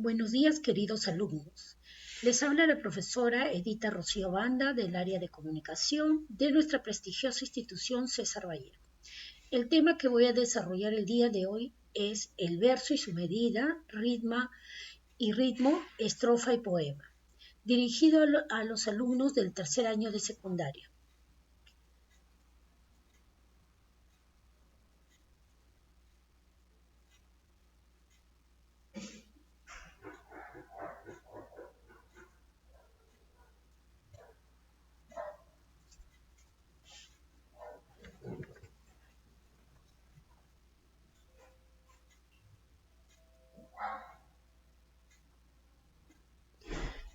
Buenos días, queridos alumnos. Les habla la profesora Edita Rocío Banda del área de comunicación de nuestra prestigiosa institución César Vallejo. El tema que voy a desarrollar el día de hoy es el verso y su medida, ritmo, estrofa y poema, dirigido a los alumnos del tercer año de secundaria.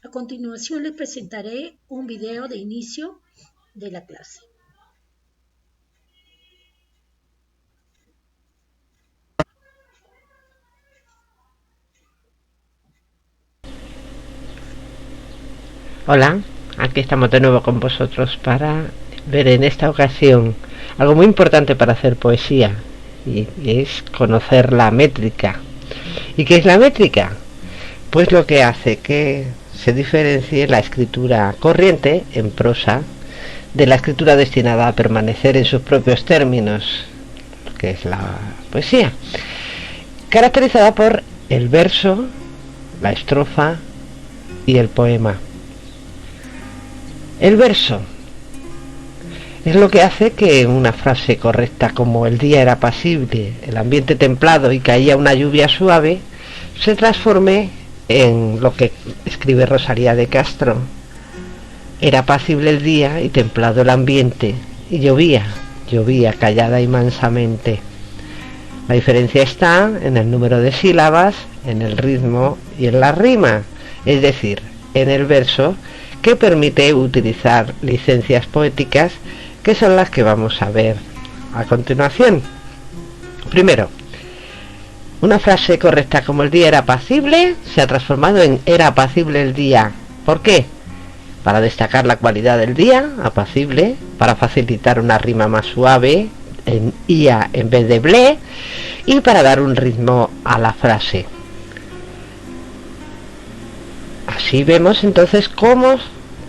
A continuación les presentaré un video de inicio de la clase. Hola, aquí estamos de nuevo con vosotros para ver en esta ocasión algo muy importante para hacer poesía y es conocer la métrica. ¿Y qué es la métrica? Pues lo que hace que se diferencie la escritura corriente en prosa de la escritura destinada a permanecer en sus propios términos, que es la poesía, caracterizada por el verso, la estrofa y el poema. El verso es lo que hace que una frase correcta como el día era apacible, el ambiente templado y caía una lluvia suave se transforme en lo que escribe Rosalía de Castro. Era apacible el día y templado el ambiente y llovía callada y mansamente. La diferencia está en el número de sílabas, en el ritmo y en la rima, es decir, en el verso, que permite utilizar licencias poéticas que son las que vamos a ver a continuación. Primero, una frase correcta como el día era apacible se ha transformado en era apacible el día. ¿Por qué? Para destacar la cualidad del día, apacible, para facilitar una rima más suave en ia en vez de ble y para dar un ritmo a la frase. Así vemos entonces cómo,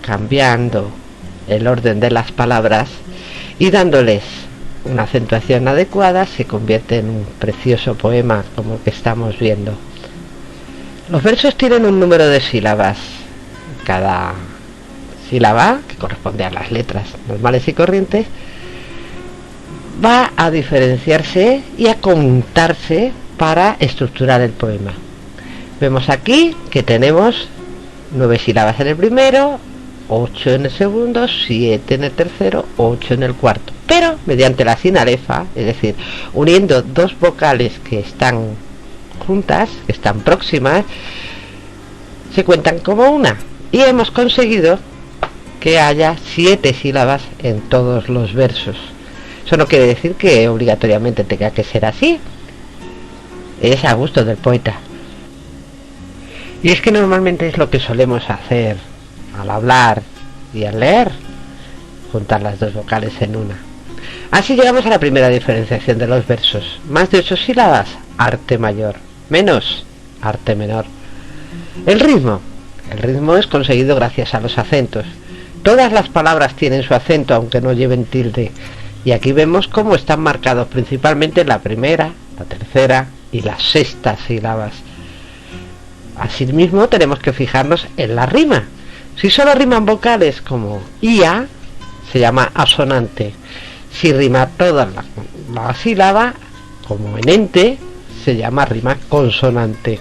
cambiando el orden de las palabras y dándoles una acentuación adecuada, se convierte en un precioso poema como el que estamos viendo. Los versos tienen un número de sílabas. Cada sílaba, que corresponde a las letras normales y corrientes, va a diferenciarse y a contarse para estructurar el poema. Vemos aquí que tenemos 9 sílabas en el primero, 8 en el segundo, 7 en el tercero, 8 en el cuarto, pero mediante la sinalefa, es decir, uniendo dos vocales que están juntas, que están próximas, se cuentan como una, y hemos conseguido que haya 7 sílabas en todos los versos. Eso no quiere decir que obligatoriamente tenga que ser así, es a gusto del poeta. Y es que normalmente es lo que solemos hacer al hablar y al leer, juntar las dos vocales en una. Así llegamos a la primera diferenciación de los versos. Más de 8 sílabas, arte mayor. Menos, arte menor. El ritmo es conseguido gracias a los acentos. Todas las palabras tienen su acento aunque no lleven tilde. Y aquí vemos cómo están marcados principalmente la primera, la tercera y la sexta sílabas. Asimismo tenemos que fijarnos en la rima. Si solo riman vocales como ia, se llama asonante. Si rima toda la sílaba, como en ente, se llama rima consonante.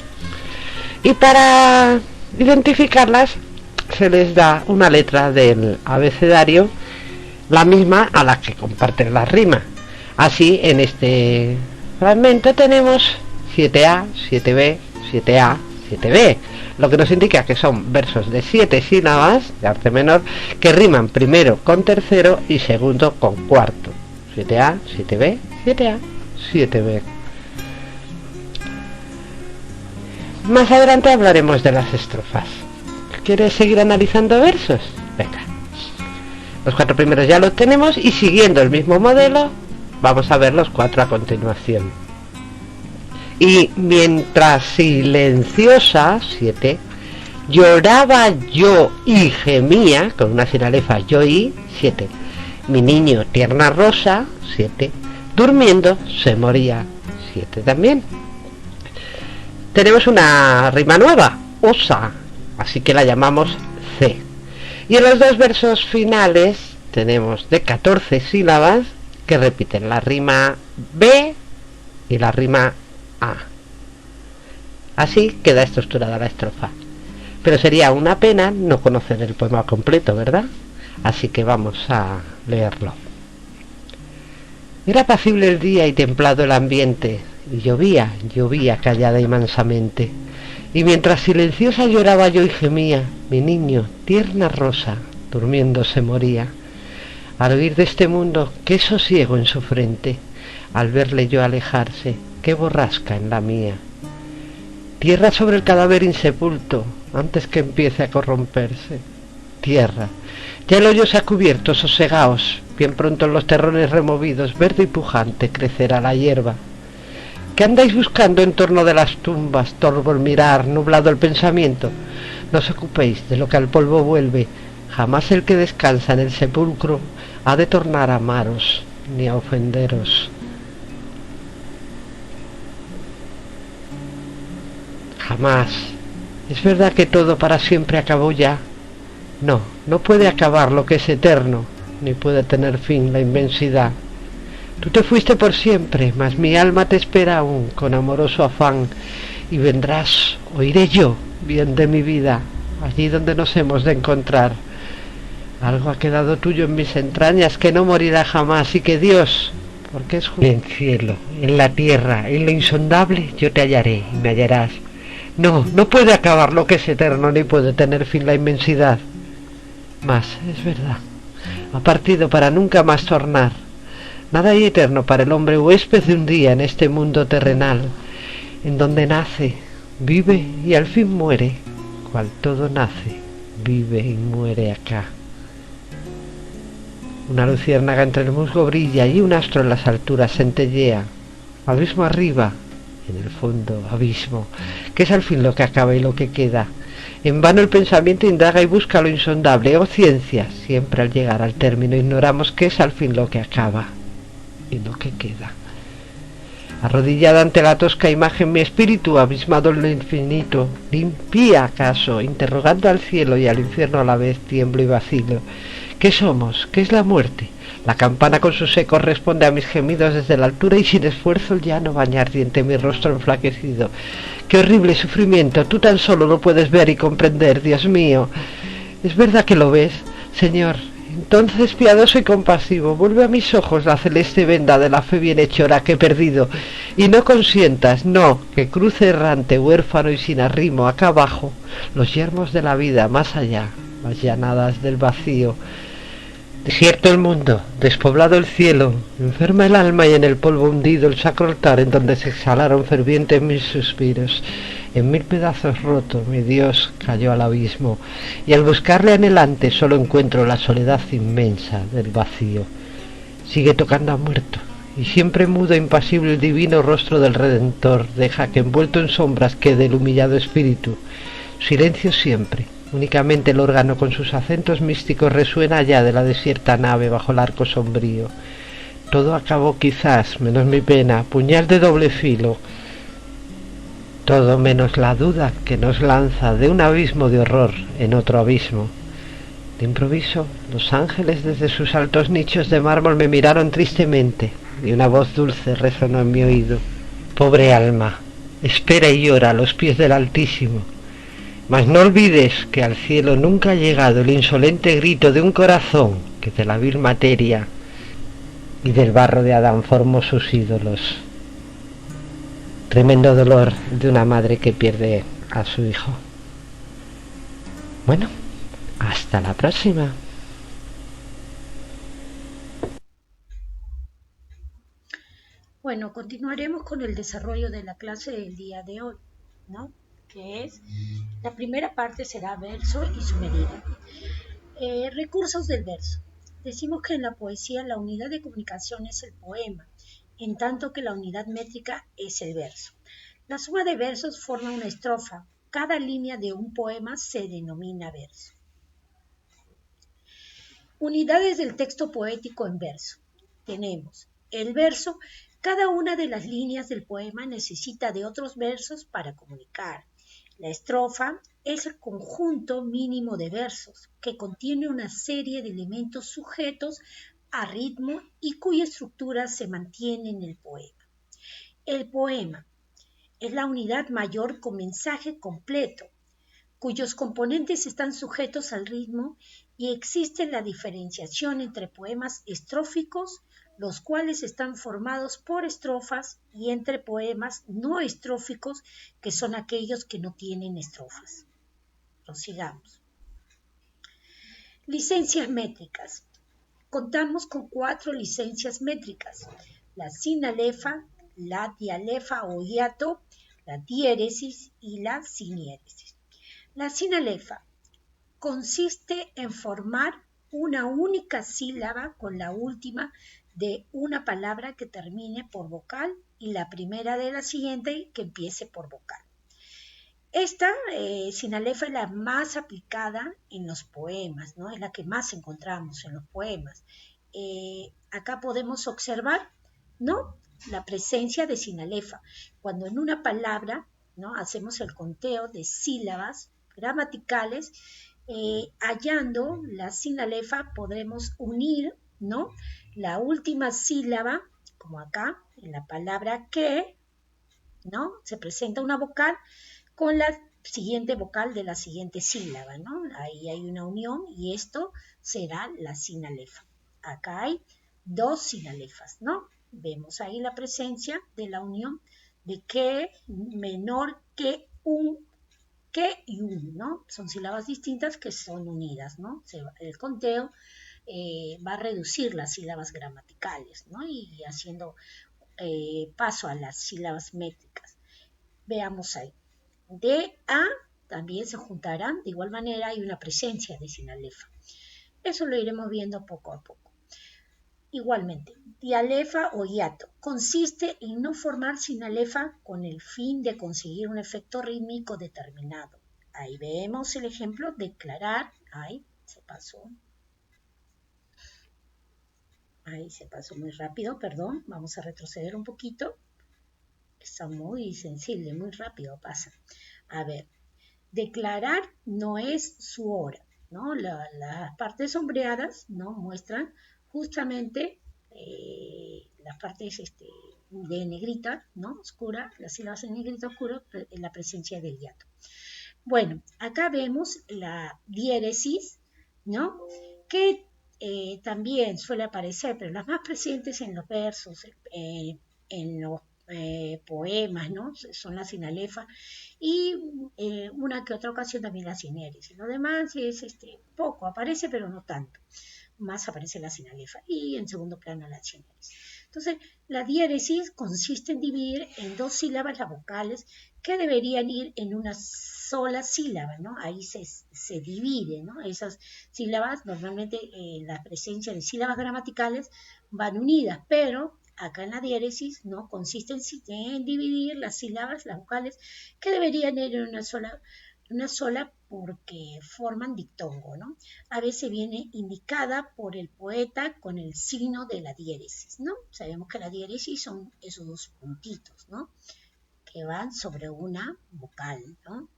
Y para identificarlas se les da una letra del abecedario, la misma a la que comparten las rimas. Así en este fragmento tenemos 7A, 7B, 7A, 7B, lo que nos indica que son versos de 7 sílabas de arte menor que riman primero con tercero y segundo con cuarto. 7A, 7B, 7A, 7B. Más adelante hablaremos de las estrofas. ¿Quieres seguir analizando versos? Venga. Los 4 primeros ya los tenemos y siguiendo el mismo modelo vamos a ver los 4 a continuación. Y mientras silenciosa, 7, lloraba yo y gemía, con una sinalefa, yo y, 7. Mi niño, tierna rosa, 7. Durmiendo se moría, 7 también. Tenemos una rima nueva, osa, así que la llamamos C. Y en los dos versos finales tenemos de 14 sílabas que repiten la rima B y la rima A. Así queda estructurada la estrofa. Pero sería una pena no conocer el poema completo, ¿verdad? Así que vamos a leerlo. Era apacible el día y templado el ambiente, y llovía callada y mansamente. Y mientras silenciosa lloraba yo y gemía, mi niño, tierna rosa, durmiendo se moría. Al oír de este mundo, qué sosiego en su frente, al verle yo alejarse, qué borrasca en la mía. Tierra sobre el cadáver insepulto, antes que empiece a corromperse. Tierra, ya el hoyo se ha cubierto, sosegaos, bien pronto en los terrones removidos, verde y pujante, crecerá la hierba. ¿Qué andáis buscando en torno de las tumbas, torvo el mirar, nublado el pensamiento? No os ocupéis de lo que al polvo vuelve, jamás el que descansa en el sepulcro ha de tornar a amaros, ni a ofenderos. Jamás. ¿Es verdad que todo para siempre acabó ya? No, no puede acabar lo que es eterno, ni puede tener fin la inmensidad. Tú te fuiste por siempre, mas mi alma te espera aún con amoroso afán, y vendrás, oiré yo, bien de mi vida, allí donde nos hemos de encontrar. Algo ha quedado tuyo en mis entrañas que no morirá jamás, y que Dios, porque es justo, en el cielo, en la tierra, en lo insondable, yo te hallaré y me hallarás. No, no puede acabar lo que es eterno, ni puede tener fin la inmensidad. Mas, es verdad, ha partido para nunca más tornar. Nada hay eterno para el hombre huésped de un día en este mundo terrenal, en donde nace, vive y al fin muere, cual todo nace, vive y muere acá. Una luciérnaga entre el musgo brilla y un astro en las alturas centellea. Abismo arriba, en el fondo, abismo, que es al fin lo que acaba y lo que queda. En vano el pensamiento indaga y busca lo insondable. Oh ciencia, siempre al llegar al término ignoramos qué es al fin lo que acaba y lo que queda. Arrodillada ante la tosca imagen, mi espíritu, abismado en lo infinito, limpia acaso, interrogando al cielo y al infierno a la vez, tiemblo y vacilo. ¿Qué somos? ¿Qué es la muerte? La campana con sus ecos responde a mis gemidos desde la altura y sin esfuerzo el llano baña ardiente mi rostro enflaquecido. ¡Qué horrible sufrimiento! Tú tan solo lo puedes ver y comprender, Dios mío. ¿Es verdad que lo ves, Señor? Entonces, piadoso y compasivo, vuelve a mis ojos la celeste venda de la fe bienhechora que he perdido, y no consientas, no, que cruce errante, huérfano y sin arrimo, acá abajo, los yermos de la vida, más allá, las llanadas del vacío. Desierto el mundo, despoblado el cielo, enferma el alma y en el polvo hundido el sacro altar en donde se exhalaron fervientes mis suspiros. En mil pedazos roto, mi Dios cayó al abismo, y al buscarle anhelante solo encuentro la soledad inmensa del vacío. Sigue tocando a muerto, y siempre mudo e impasible el divino rostro del Redentor deja que envuelto en sombras quede el humillado espíritu. Silencio siempre, únicamente el órgano con sus acentos místicos resuena allá de la desierta nave bajo el arco sombrío. Todo acabó quizás, menos mi pena, puñal de doble filo. Todo menos la duda que nos lanza de un abismo de horror en otro abismo. De improviso, los ángeles desde sus altos nichos de mármol me miraron tristemente, y una voz dulce resonó en mi oído. Pobre alma, espera y llora a los pies del Altísimo. Mas no olvides que al cielo nunca ha llegado el insolente grito de un corazón que de la vil materia y del barro de Adán formó sus ídolos. Tremendo dolor de una madre que pierde a su hijo. Bueno, hasta la próxima. Bueno, continuaremos con el desarrollo de la clase del día de hoy, ¿no? Que es, la primera parte será verso y su medida. Recursos del verso. Decimos que en la poesía la unidad de comunicación es el poema, en tanto que la unidad métrica es el verso. La suma de versos forma una estrofa. Cada línea de un poema se denomina verso. Unidades del texto poético en verso. Tenemos el verso. Cada una de las líneas del poema necesita de otros versos para comunicar. La estrofa es el conjunto mínimo de versos que contiene una serie de elementos sujetos a ritmo y cuya estructura se mantiene en el poema. El poema es la unidad mayor con mensaje completo, cuyos componentes están sujetos al ritmo y existe la diferenciación entre poemas estróficos, los cuales están formados por estrofas, y entre poemas no estróficos, que son aquellos que no tienen estrofas. Prosigamos. Licencias métricas. Contamos con 4 licencias métricas: la sinalefa, la dialefa o hiato, la diéresis y la siniéresis. La sinalefa consiste en formar una única sílaba con la última de una palabra que termine por vocal y la primera de la siguiente que empiece por vocal. Esta sinalefa es la más aplicada en los poemas, ¿no? Es la que más encontramos en los poemas. Acá podemos observar, ¿no?, la presencia de sinalefa. Cuando en una palabra, ¿no?, hacemos el conteo de sílabas gramaticales, hallando la sinalefa podremos unir, ¿no?, la última sílaba, como acá en la palabra que, ¿no?, se presenta una vocal con la siguiente vocal de la siguiente sílaba, ¿no? Ahí hay una unión y esto será la sinalefa. Acá hay 2 sinalefas, ¿no? Vemos ahí la presencia de la unión de que menor que un, que y un, ¿no? Son sílabas distintas que son unidas, ¿no? El conteo va a reducir las sílabas gramaticales, ¿no? Y haciendo paso a las sílabas métricas. Veamos ahí. De a también se juntarán, de igual manera hay una presencia de sinalefa. Eso lo iremos viendo poco a poco. Igualmente, dialefa o hiato consiste en no formar sinalefa con el fin de conseguir un efecto rítmico determinado. Ahí vemos el ejemplo: declarar. Ahí se pasó muy rápido, perdón, vamos a retroceder un poquito. Está muy sensible, muy rápido pasa. A ver, declarar no es su hora, ¿no? Las partes sombreadas, ¿no?, muestran justamente las partes de negrita, ¿no?, oscura, las sílabas en negrita oscuro, en la presencia del hiato. Bueno, acá vemos la diéresis, ¿no?, que también suele aparecer, pero las más presentes en los versos, en los poemas, ¿no?, son la sinalefa y una que otra ocasión también la sinéresis. Lo demás es poco, aparece pero no tanto. Más aparece la sinalefa y en segundo plano la sinéresis. Entonces, la diéresis consiste en dividir en 2 sílabas las vocales que deberían ir en una sola sílaba, ¿no? Ahí se divide, ¿no? Esas sílabas, normalmente la presencia de sílabas gramaticales van unidas, pero acá en la diéresis, ¿no?, consiste en dividir las sílabas, las vocales, que deberían ir en una sola porque forman dictongo, ¿no? A veces viene indicada por el poeta con el signo de la diéresis, ¿no? Sabemos que la diéresis son esos 2 puntitos, ¿no?, que van sobre una vocal, ¿no?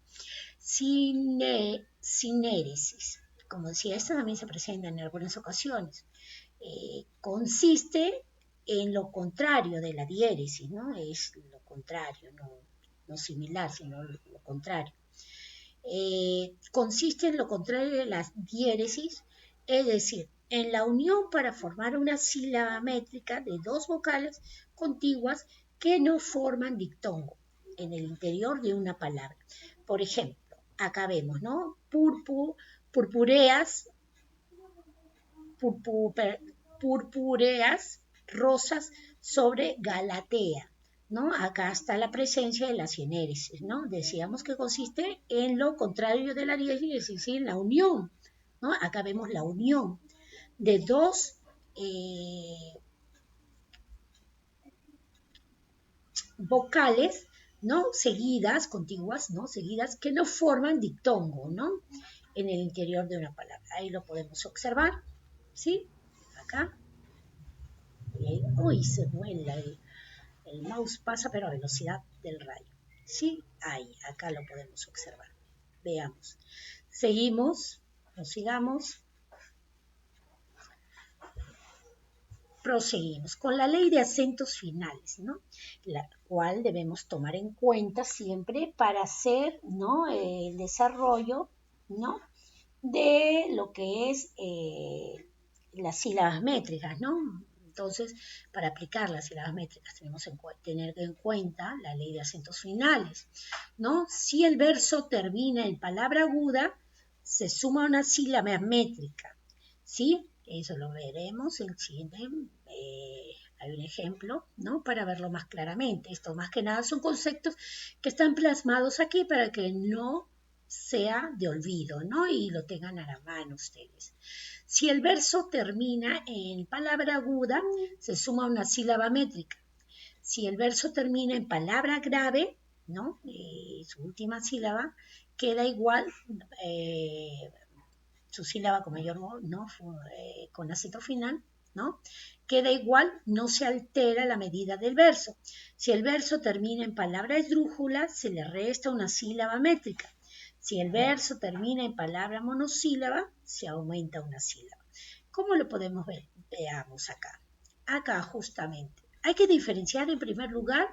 Sinéresis, como decía, esta también se presenta en algunas ocasiones. Consiste en lo contrario de la diéresis, ¿no? Es lo contrario, no similar, sino lo contrario. Consiste en lo contrario de la diéresis, es decir, en la unión para formar una sílaba métrica de 2 vocales contiguas que no forman dictongo en el interior de una palabra. Por ejemplo, acá vemos, ¿no?, purpúreas rosas sobre Galatea, ¿no? Acá está la presencia de la sinéresis, ¿no? Decíamos que consiste en lo contrario de la diéresis, es decir, en la unión, ¿no? Acá vemos la unión de 2 vocales ¿no? Seguidas, contiguas, ¿no? Seguidas, que no forman diptongo, ¿no? En el interior de una palabra. Ahí lo podemos observar, ¿sí? Acá. Uy, se vuela el mouse, pasa, pero a velocidad del rayo. ¿Sí? Ahí, acá lo podemos observar. Veamos. Seguimos, prosigamos. Proseguimos con la ley de acentos finales, ¿no? La cual debemos tomar en cuenta siempre para hacer, ¿no? El desarrollo, ¿no? De lo que es las sílabas métricas, ¿no? Entonces, para aplicar las sílabas métricas tenemos que tener en cuenta la ley de acentos finales, ¿no? Si el verso termina en palabra aguda, se suma una sílaba métrica, ¿sí? Eso lo veremos en el siguiente. Hay un ejemplo, ¿no? Para verlo más claramente. Esto más que nada son conceptos que están plasmados aquí para que no sea de olvido, ¿no? Y lo tengan a la mano ustedes. Si el verso termina en palabra aguda, se suma una sílaba métrica. Si el verso termina en palabra grave, ¿no? Su última sílaba, queda igual, su sílaba con mayor, ¿no? Con acento final, ¿no? Queda igual, no se altera la medida del verso. Si el verso termina en palabra esdrújula, se le resta una sílaba métrica. Si el verso termina en palabra monosílaba, se aumenta una sílaba. ¿Cómo lo podemos ver? Veamos acá. Acá justamente. Hay que diferenciar en primer lugar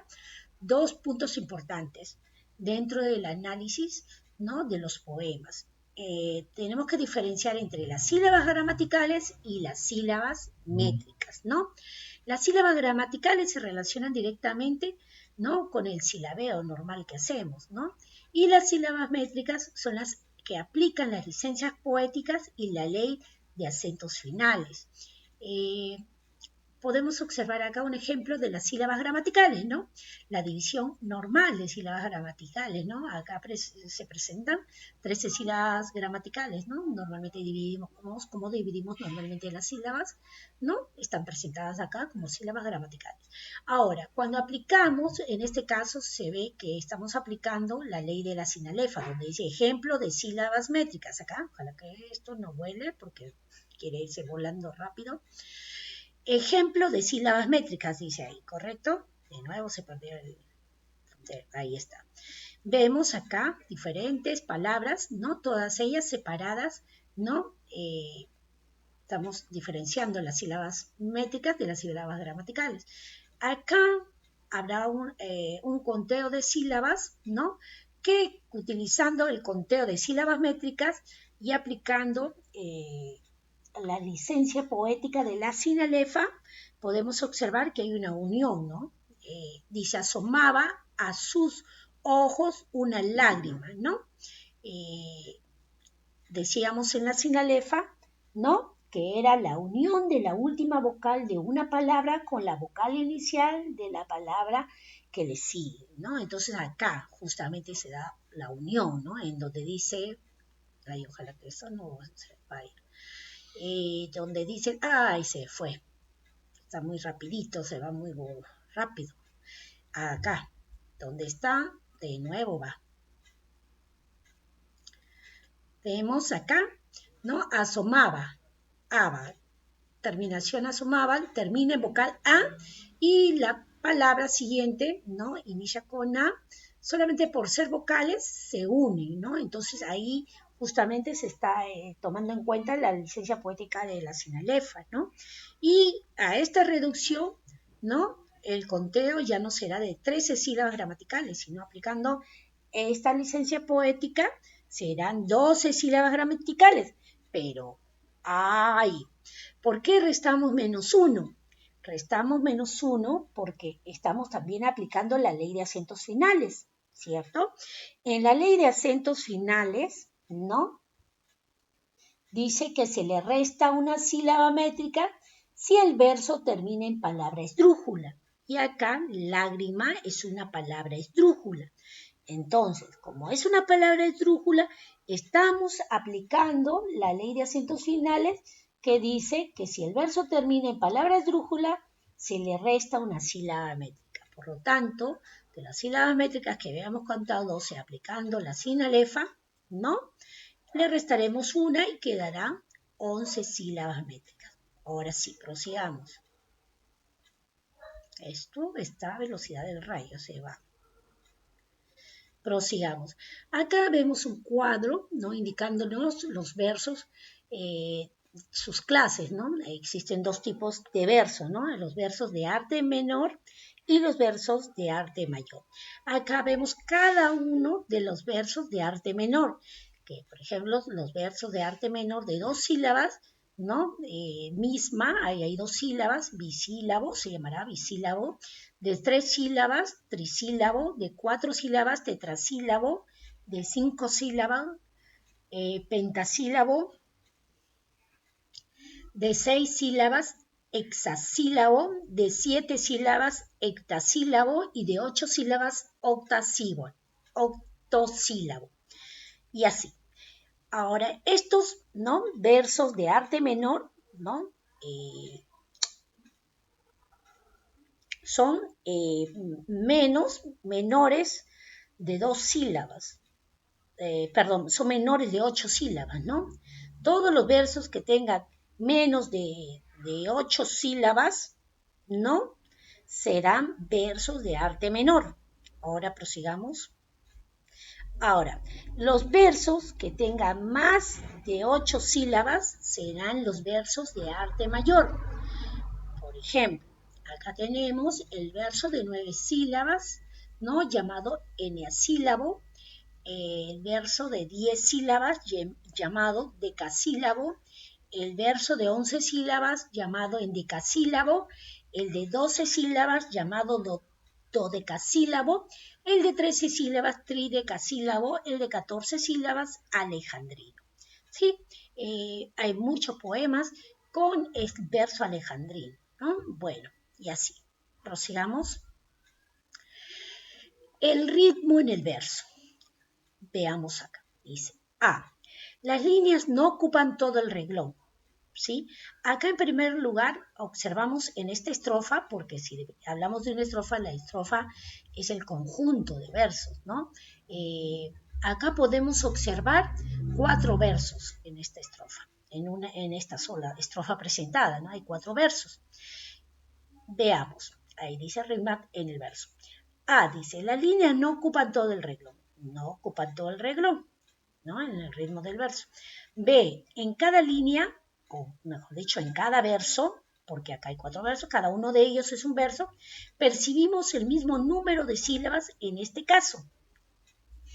dos puntos importantes dentro del análisis, ¿no? De los poemas. Tenemos que diferenciar entre las sílabas gramaticales y las sílabas métricas, ¿no? Las sílabas gramaticales se relacionan directamente, ¿no? Con el silabeo normal que hacemos, ¿no? Y las sílabas métricas son las que aplican las licencias poéticas y la ley de acentos finales. Podemos observar acá un ejemplo de las sílabas gramaticales, ¿no? La división normal de sílabas gramaticales, ¿no? Acá se presentan 13 sílabas gramaticales, ¿no? Normalmente dividimos, como dividimos normalmente las sílabas, ¿no? Están presentadas acá como sílabas gramaticales. Ahora, cuando aplicamos, en este caso se ve que estamos aplicando la ley de la sinalefa, donde dice ejemplo de sílabas métricas. Acá, ojalá que esto no vuele porque quiere irse volando rápido. Ejemplo de sílabas métricas, dice ahí, ¿correcto? De nuevo se perdió ahí está. Vemos acá diferentes palabras, ¿no? Todas ellas separadas, ¿no? Estamos diferenciando las sílabas métricas de las sílabas gramaticales. Acá habrá un conteo de sílabas, ¿no? Que utilizando el conteo de sílabas métricas y aplicando la licencia poética de la sinalefa, podemos observar que hay una unión, ¿no? Dice, asomaba a sus ojos una lágrima, ¿no? Decíamos en la sinalefa, ¿no? Que era la unión de la última vocal de una palabra con la vocal inicial de la palabra que le sigue, ¿no? Entonces acá justamente se da la unión, ¿no? En donde dice, ay, ojalá que eso no se vaya. Donde dicen, ay, se fue, está muy rapidito, se va muy rápido. Acá, donde está, de nuevo va. Vemos acá, ¿no? Asomaba, aba, terminación asomaba, termina en vocal A y la palabra siguiente, ¿no? Inicia con A, solamente por ser vocales se une, ¿no? Entonces ahí justamente se está tomando en cuenta la licencia poética de la sinalefa, ¿no? Y a esta reducción, ¿no? El conteo ya no será de 13 sílabas gramaticales, sino aplicando esta licencia poética serán 12 sílabas gramaticales. Pero, ¡ay! ¿Por qué restamos -1? Restamos -1 porque estamos también aplicando la ley de acentos finales, ¿cierto? En la ley de acentos finales, ¿no? Dice que se le resta una sílaba métrica si el verso termina en palabra esdrújula. Y acá, lágrima es una palabra esdrújula. Entonces, como es una palabra esdrújula, estamos aplicando la ley de acentos finales que dice que si el verso termina en palabra esdrújula, se le resta una sílaba métrica. Por lo tanto, de las sílabas métricas que habíamos contado 12 aplicando la sinalefa, ¿no? Le restaremos una y quedará 11 sílabas métricas. Ahora sí, prosigamos. Esto está a velocidad del rayo, se va. Prosigamos. Acá vemos un cuadro, ¿no? Indicándonos los versos, sus clases, ¿no? Existen dos tipos de versos, ¿no? Los versos de arte menor y los versos de arte mayor. Acá vemos cada uno de los versos de arte menor, que por ejemplo los versos de arte menor de 2 sílabas, ¿no? Misma, ahí hay 2 sílabas, bisílabo, se llamará bisílabo, de 3 sílabas, trisílabo, de 4 sílabas, tetrasílabo, de 5 sílabas, pentasílabo, de 6 sílabas, hexasílabo, de 7 sílabas, hectasílabo y de 8 sílabas, octosílabo. Y así. Ahora, estos, ¿no? Versos de arte menor, ¿no? Son menores de 2 sílabas. Son menores de 8 sílabas, ¿no? Todos los versos que tengan menos de 8 sílabas, ¿no? Serán versos de arte menor. Ahora prosigamos. Ahora, los versos que tengan más de 8 sílabas serán los versos de arte mayor. Por ejemplo, acá tenemos el verso de 9 sílabas, ¿no? Llamado eneasílabo, el verso de 10 sílabas llamado decasílabo, el verso de 11 sílabas llamado endecasílabo, el de 12 sílabas llamado dodecasílabo, el de 13 sílabas tridecasílabo, el de 14 sílabas alejandrino. ¿Sí? Hay muchos poemas con el verso alejandrino, ¿no? Bueno, y así. Prosigamos. El ritmo en el verso. Veamos acá. Dice A. Las líneas no ocupan todo el renglón. ¿Sí? Acá en primer lugar observamos en esta estrofa, porque si hablamos de una estrofa, la estrofa es el conjunto de versos, ¿no? Acá podemos observar 4 versos en esta estrofa, en esta sola estrofa presentada, ¿no? Hay 4 versos. Veamos, ahí dice ritmo en el verso. A dice, las líneas no ocupan todo el renglón. No ocupan todo el renglón, ¿no? En el ritmo del verso. B, en cada línea, o mejor dicho, en cada verso, porque acá hay 4 versos, cada uno de ellos es un verso, percibimos el mismo número de sílabas en este caso.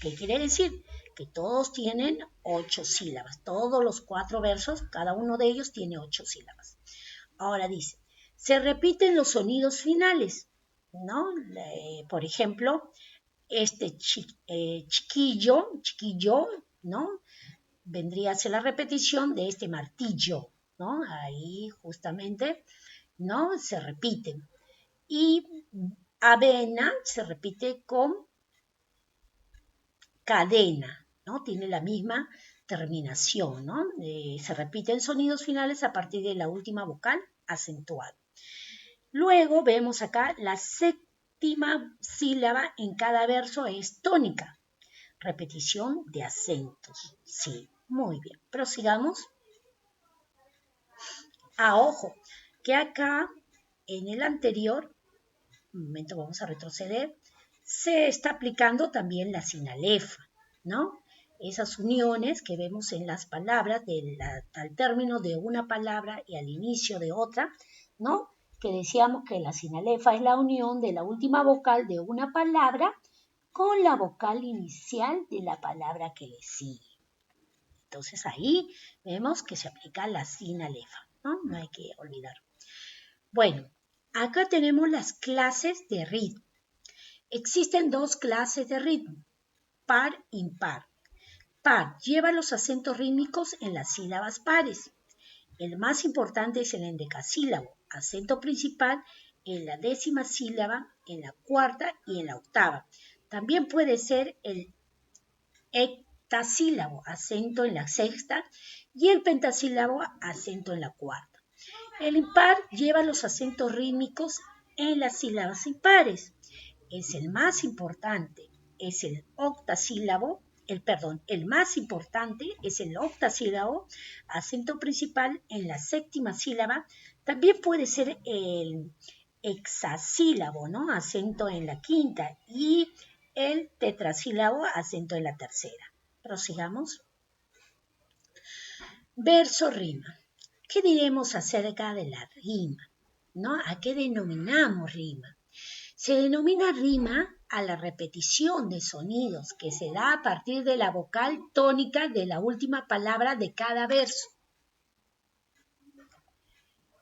¿Qué quiere decir? Que todos tienen 8 sílabas. Todos los 4 versos, cada uno de ellos tiene 8 sílabas. Ahora dice, se repiten los sonidos finales, ¿no? Por ejemplo, este chiquillo, ¿no? Vendría a ser la repetición de este martillo, ¿no? Ahí justamente, ¿no? Se repiten. Y avena se repite con cadena, ¿no? Tiene la misma terminación, ¿no? Se repiten sonidos finales a partir de la última vocal acentuada. Luego vemos acá la séptima sílaba en cada verso es tónica. Repetición de acentos. Sí, muy bien. Prosigamos. Ojo, que acá en el anterior, un momento vamos a retroceder, se está aplicando también la sinalefa, ¿no? Esas uniones que vemos en las palabras al término de una palabra y al inicio de otra, ¿no? Que decíamos que la sinalefa es la unión de la última vocal de una palabra con la vocal inicial de la palabra que le sigue. Entonces ahí vemos que se aplica la sinalefa, ¿no? No hay que olvidar. Bueno, acá tenemos las clases de ritmo. Existen 2 clases de ritmo, par, impar. Par lleva los acentos rítmicos en las sílabas pares. El más importante es el endecasílabo, acento principal en la 10ª sílaba, en la 4ª y en la 8ª. También puede ser el hectasílabo, acento en la 6ª, y el pentasílabo, acento en la 4ª. El impar lleva los acentos rítmicos en las sílabas impares. es el más importante, es el octasílabo, el más importante es el octasílabo, acento principal en la séptima sílaba. También puede ser el hexasílabo, ¿no? Acento en la quinta, y el tetrasílabo, acento en la tercera. Prosigamos. Verso rima. ¿Qué diremos acerca de la rima? ¿No? ¿A qué denominamos rima? Se denomina rima a la repetición de sonidos que se da a partir de la vocal tónica de la última palabra de cada verso.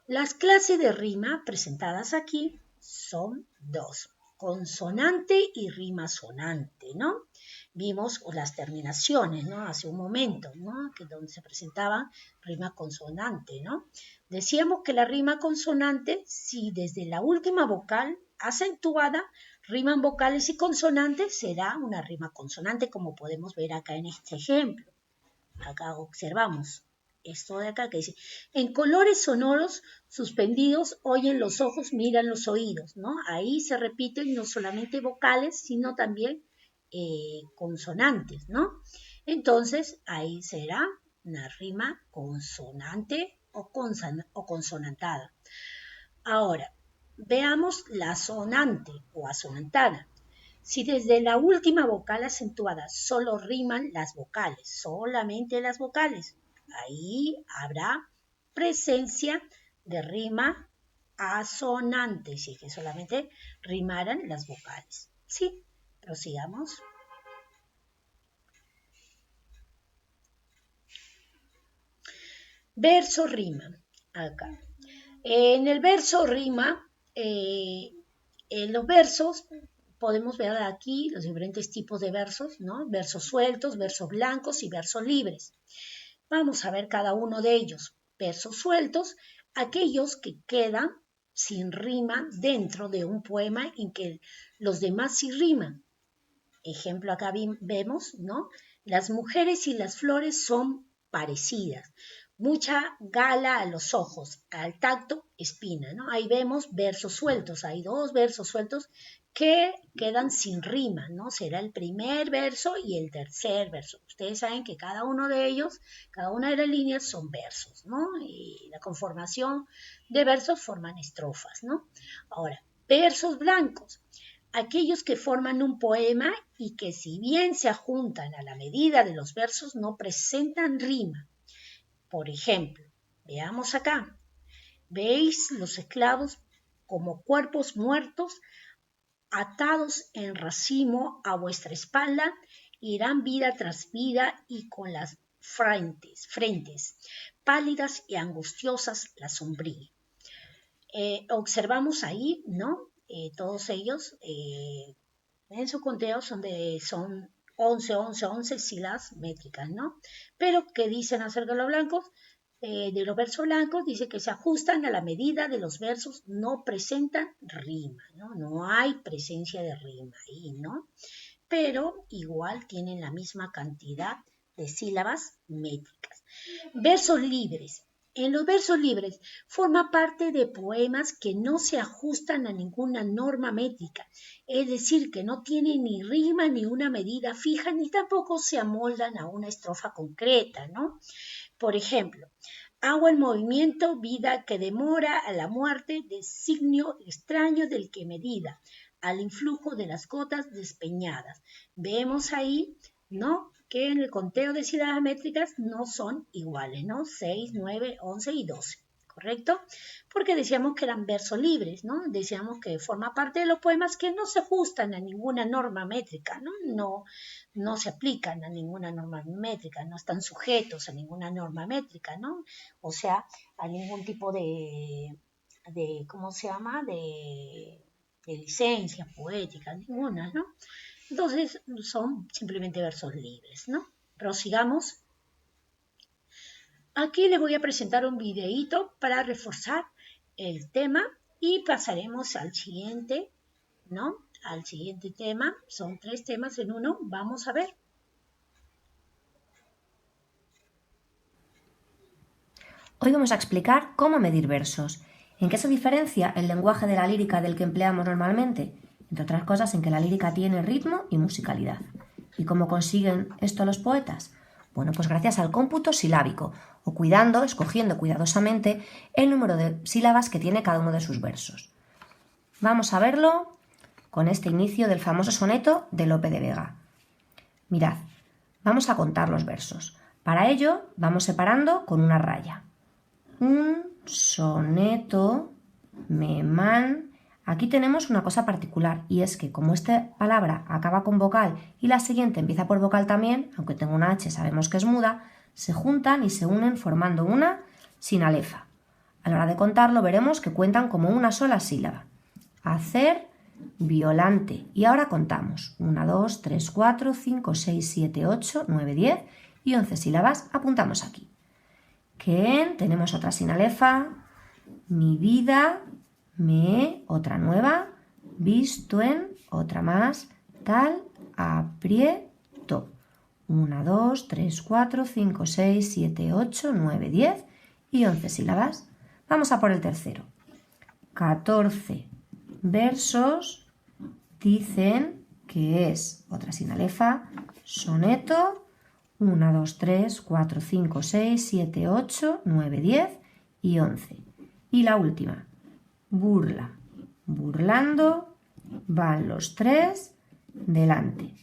Las clases de rima presentadas aquí son dos: consonante y rima sonante, ¿no? Vimos las terminaciones, ¿no? Hace un momento, ¿no? Que donde se presentaba rima consonante, ¿no? Decíamos que la rima consonante, si desde la última vocal acentuada riman vocales y consonantes, será una rima consonante, como podemos ver acá en este ejemplo. Acá observamos esto de acá que dice: en colores sonoros suspendidos oyen los ojos, miran los oídos, ¿no? Ahí se repiten no solamente vocales, sino también consonantes, ¿no? Entonces, ahí será una rima consonante o consonantada. Ahora, veamos la sonante o asonantada. Si desde la última vocal acentuada solo riman las vocales, solamente las vocales, ahí habrá presencia de rima asonante, si que solamente rimaran las vocales. Sí, prosigamos. Verso rima. Acá. En el verso rima, en los versos podemos ver aquí los diferentes tipos de versos, ¿no? Versos sueltos, versos blancos y versos libres. Vamos a ver cada uno de ellos. Versos sueltos, aquellos que quedan sin rima dentro de un poema en que los demás sí riman. Ejemplo, acá vemos, ¿no? Las mujeres y las flores son parecidas. Mucha gala a los ojos, al tacto, espina, ¿no? Ahí vemos versos sueltos, hay dos versos sueltos que quedan sin rima, ¿no? Será el primer verso y el tercer verso. Ustedes saben que cada uno de ellos, cada una de las líneas son versos, ¿no? Y la conformación de versos forman estrofas, ¿no? Ahora, versos blancos, aquellos que forman un poema y que si bien se ajuntan a la medida de los versos no presentan rima. Por ejemplo, veamos acá. ¿Veis los esclavos como cuerpos muertos atados en racimo a vuestra espalda? Irán vida tras vida y con las frentes pálidas y angustiosas la sombría. Observamos ahí, ¿no? Todos ellos en su conteo son 11 sílabas métricas, ¿no? Pero que dicen acerca de los blancos, de los versos blancos, dice que se ajustan a la medida de los versos, no presentan rima, ¿no? No hay presencia de rima ahí, ¿no? Pero igual tienen la misma cantidad de sílabas métricas. Versos libres. En los versos libres forma parte de poemas que no se ajustan a ninguna norma métrica, es decir, que no tienen ni rima ni una medida fija, ni tampoco se amoldan a una estrofa concreta, ¿no? Por ejemplo, agua en movimiento, vida que demora, a la muerte, designio extraño del que medida, al influjo de las gotas despeñadas. Vemos ahí, ¿no?, que en el conteo de sílabas métricas no son iguales, ¿no? 6, 9, 11 y 12, ¿correcto? Porque decíamos que eran versos libres, ¿no? Decíamos que forma parte de los poemas que no se ajustan a ninguna norma métrica, ¿no? No se aplican a ninguna norma métrica, no están sujetos a ninguna norma métrica, ¿no? O sea, a ningún tipo de ¿cómo se llama?, de licencia poética, ninguna, ¿no? Entonces son simplemente versos libres, ¿no? Prosigamos. Aquí les voy a presentar un videíto para reforzar el tema y pasaremos al siguiente, ¿no? Al siguiente tema. Son 3 temas en uno. Vamos a ver. Hoy vamos a explicar cómo medir versos. ¿En qué se diferencia el lenguaje de la lírica del que empleamos normalmente? entre otras cosas en que la lírica tiene ritmo y musicalidad. ¿Y cómo consiguen esto los poetas? Bueno, pues gracias al cómputo silábico, o escogiendo cuidadosamente el número de sílabas que tiene cada uno de sus versos. Vamos a verlo con este inicio del famoso soneto de Lope de Vega. Mirad, vamos a contar los versos. Para ello vamos separando con una raya. Un soneto me man. Aquí tenemos una cosa particular y es que como esta palabra acaba con vocal y la siguiente empieza por vocal también, aunque tenga una H sabemos que es muda, se juntan y se unen formando una sinalefa. A la hora de contarlo veremos que cuentan como una sola sílaba. Hacer violante. Y ahora contamos. 1, 2, 3, 4, 5, 6, 7, 8, 9, 10 y 11 sílabas. Apuntamos aquí. Que en tenemos otra sinalefa. Mi vida, me, otra nueva. Visto en, otra más. Tal, aprieto. 1, 2, 3, 4, 5, 6, 7, 8, 9, 10 y 11 sílabas. Vamos a por el tercero. 14 versos dicen que es otra sinalefa, soneto, 1, 2, 3, 4, 5, 6, 7, 8, 9, 10 y 11. Y la última, burla. Burlando van los tres delante.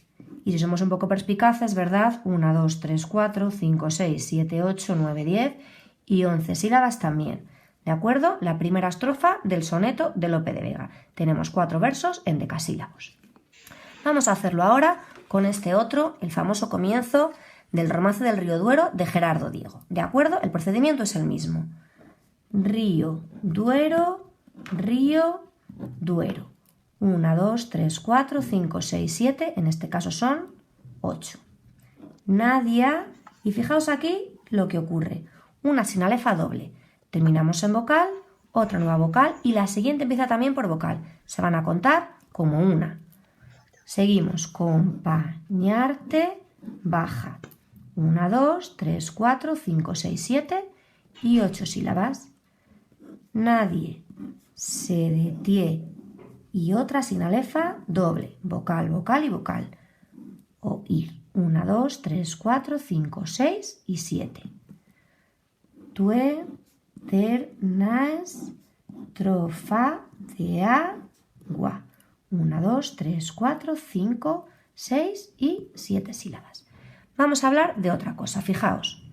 Y si somos un poco perspicaces, ¿verdad? 1, 2, 3, 4, 5, 6, 7, 8, 9, 10 y 11 sílabas también. ¿De acuerdo? La primera estrofa del soneto de Lope de Vega. Tenemos 4 versos en decasílabos. Vamos a hacerlo ahora con este otro, el famoso comienzo del romance del río Duero de Gerardo Diego. ¿De acuerdo? El procedimiento es el mismo. Río, Duero, río, Duero. 1, 2, 3, 4, 5, 6, 7, en este caso son 8. Nadia, y fijaos aquí lo que ocurre. Una sinalefa doble. Terminamos en vocal, otra nueva vocal y la siguiente empieza también por vocal. Se van a contar como una. Seguimos. Acompañarte, baja. 1, 2, 3, 4, 5, 6, 7 y 8 sílabas. Nadie se detiene y otra sinalefa doble. Vocal, vocal y vocal. Oír. 1, 2, 3, 4, 5, 6 y 7. Tue, ternas, trofa de agua. 1, 2, 3, 4, 5, 6 y 7 sílabas. Vamos a hablar de otra cosa, fijaos.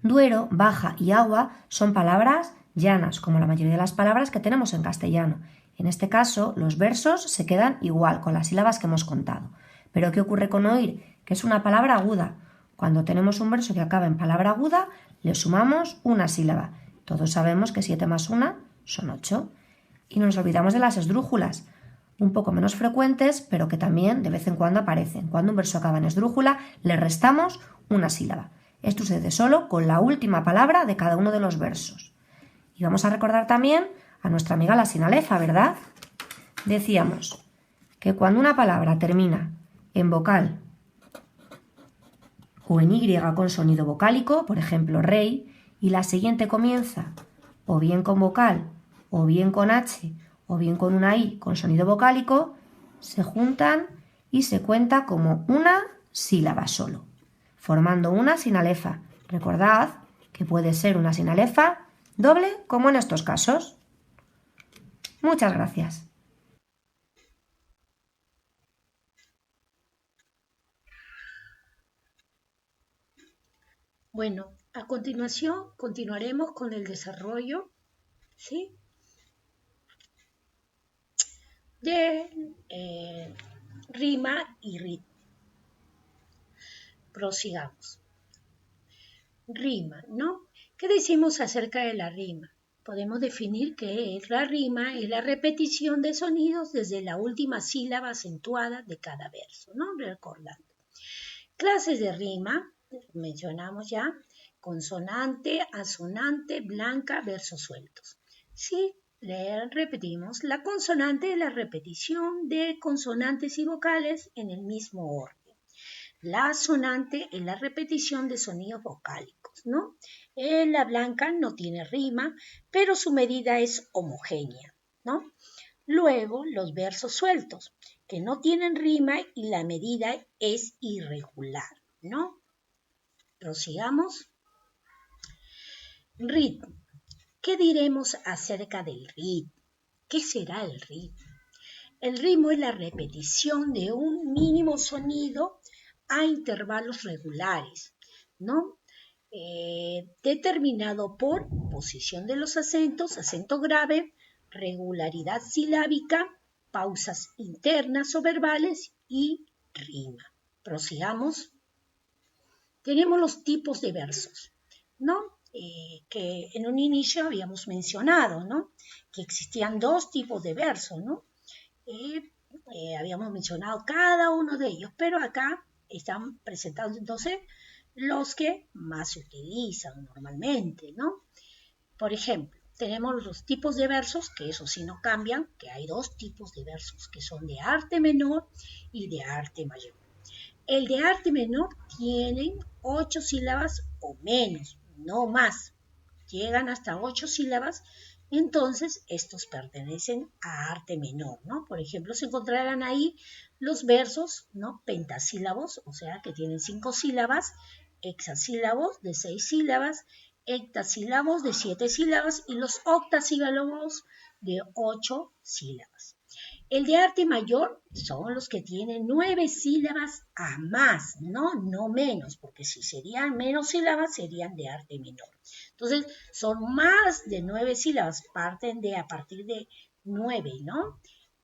Duero, baja y agua son palabras llanas, como la mayoría de las palabras que tenemos en castellano. En este caso, los versos se quedan igual, con las sílabas que hemos contado. Pero ¿qué ocurre con oír? Que es una palabra aguda. Cuando tenemos un verso que acaba en palabra aguda, le sumamos una sílaba. Todos sabemos que 7 más 1 son 8. Y nos olvidamos de las esdrújulas, un poco menos frecuentes, pero que también de vez en cuando aparecen. Cuando un verso acaba en esdrújula, le restamos una sílaba. Esto sucede solo con la última palabra de cada uno de los versos. Y vamos a recordar también a nuestra amiga la sinalefa, ¿verdad? Decíamos que cuando una palabra termina en vocal o en Y con sonido vocálico, por ejemplo, rey, y la siguiente comienza o bien con vocal, o bien con H, o bien con una I con sonido vocálico, se juntan y se cuenta como una sílaba solo, formando una sinalefa. Recordad que puede ser una sinalefa doble, como en estos casos. Muchas gracias. Bueno, a continuación continuaremos con el desarrollo, ¿sí?, de rima y ritmo. Prosigamos. Rima, ¿no? ¿Qué decimos acerca de la rima? Podemos definir que la rima es la repetición de sonidos desde la última sílaba acentuada de cada verso, ¿no? Recordando. Clases de rima, mencionamos ya, consonante, asonante, blanca, versos sueltos. Sí, repetimos, la consonante es la repetición de consonantes y vocales en el mismo orden. La asonante es la repetición de sonidos vocálicos, ¿no? La blanca no tiene rima, pero su medida es homogénea, ¿no? Luego, los versos sueltos, que no tienen rima y la medida es irregular, ¿no? Prosigamos. Ritmo. ¿Qué diremos acerca del ritmo? ¿Qué será el ritmo? El ritmo es la repetición de un mínimo sonido a intervalos regulares, ¿no? Determinado por posición de los acentos, acento grave, regularidad silábica, pausas internas o verbales y rima. Prosigamos. Tenemos los tipos de versos, ¿no? Que en un inicio habíamos mencionado, ¿no? Que existían dos tipos de versos, ¿no? Habíamos mencionado cada uno de ellos, pero acá están presentados entonces los que más se utilizan normalmente, ¿no? Por ejemplo, tenemos los tipos de versos, que eso sí no cambian, que hay dos tipos de versos, que son de arte menor y de arte mayor. El de arte menor tienen 8 sílabas o menos, no más. Llegan hasta 8 sílabas, entonces estos pertenecen a arte menor, ¿no? Por ejemplo, se encontrarán ahí los versos, ¿no? Pentasílabos, o sea, que tienen 5 sílabas, hexasílabos de 6 sílabas, hectasílabos de 7 sílabas y los octasílabos de 8 sílabas. El de arte mayor son los que tienen 9 sílabas a más, no menos, porque si serían menos sílabas serían de arte menor. Entonces, son más de 9 sílabas, parten de a partir de 9, ¿no?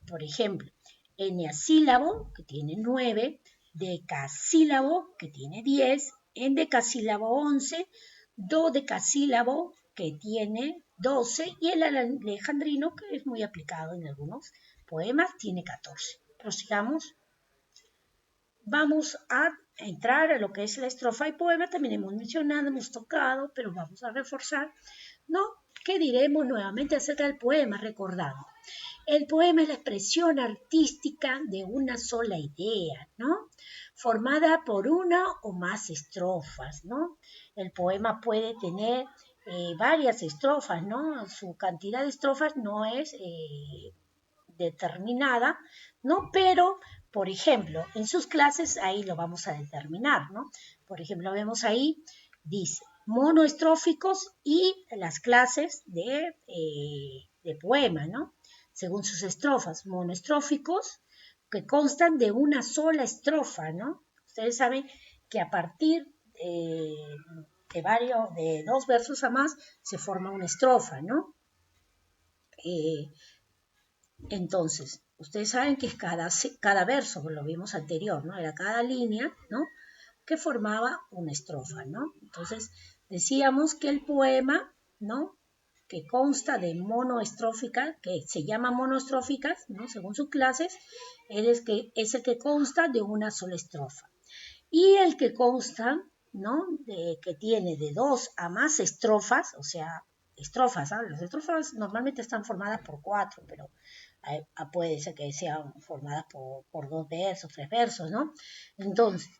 Por ejemplo, eneasílabo, que tiene 9, decasílabo, que tiene 10, endecasílabo 11, dodecasílabo, que tiene 12, y el alejandrino, que es muy aplicado en algunos poemas, tiene 14. Prosigamos. Vamos a entrar a lo que es la estrofa y poema. También hemos mencionado, hemos tocado, pero vamos a reforzar, ¿no? ¿Qué diremos nuevamente acerca del poema? Recordando. El poema es la expresión artística de una sola idea, ¿no? Formada por una o más estrofas, ¿no? El poema puede tener varias estrofas, ¿no? Su cantidad de estrofas no es determinada, ¿no? Pero, por ejemplo, en sus clases ahí lo vamos a determinar, ¿no? Por ejemplo, vemos ahí, dice, monoestróficos y las clases de poema, ¿no? Según sus estrofas, monoestróficos que constan de una sola estrofa, ¿no? Ustedes saben que a partir de dos versos a más se forma una estrofa, ¿no? Entonces, ustedes saben que cada verso, lo vimos anterior, ¿no? Era cada línea, ¿no? Que formaba una estrofa, ¿no? Entonces, decíamos que el poema, ¿no? Que consta de monoestróficas, que se llama monoestróficas, ¿no? Según sus clases, es el que consta de una sola estrofa. Y el que consta, ¿no? Que tiene de 2 a más estrofas, o sea, estrofas, ¿sabes? Las estrofas normalmente están formadas por 4, pero puede ser que sean formadas por 2 versos, 3 versos, ¿no? Entonces,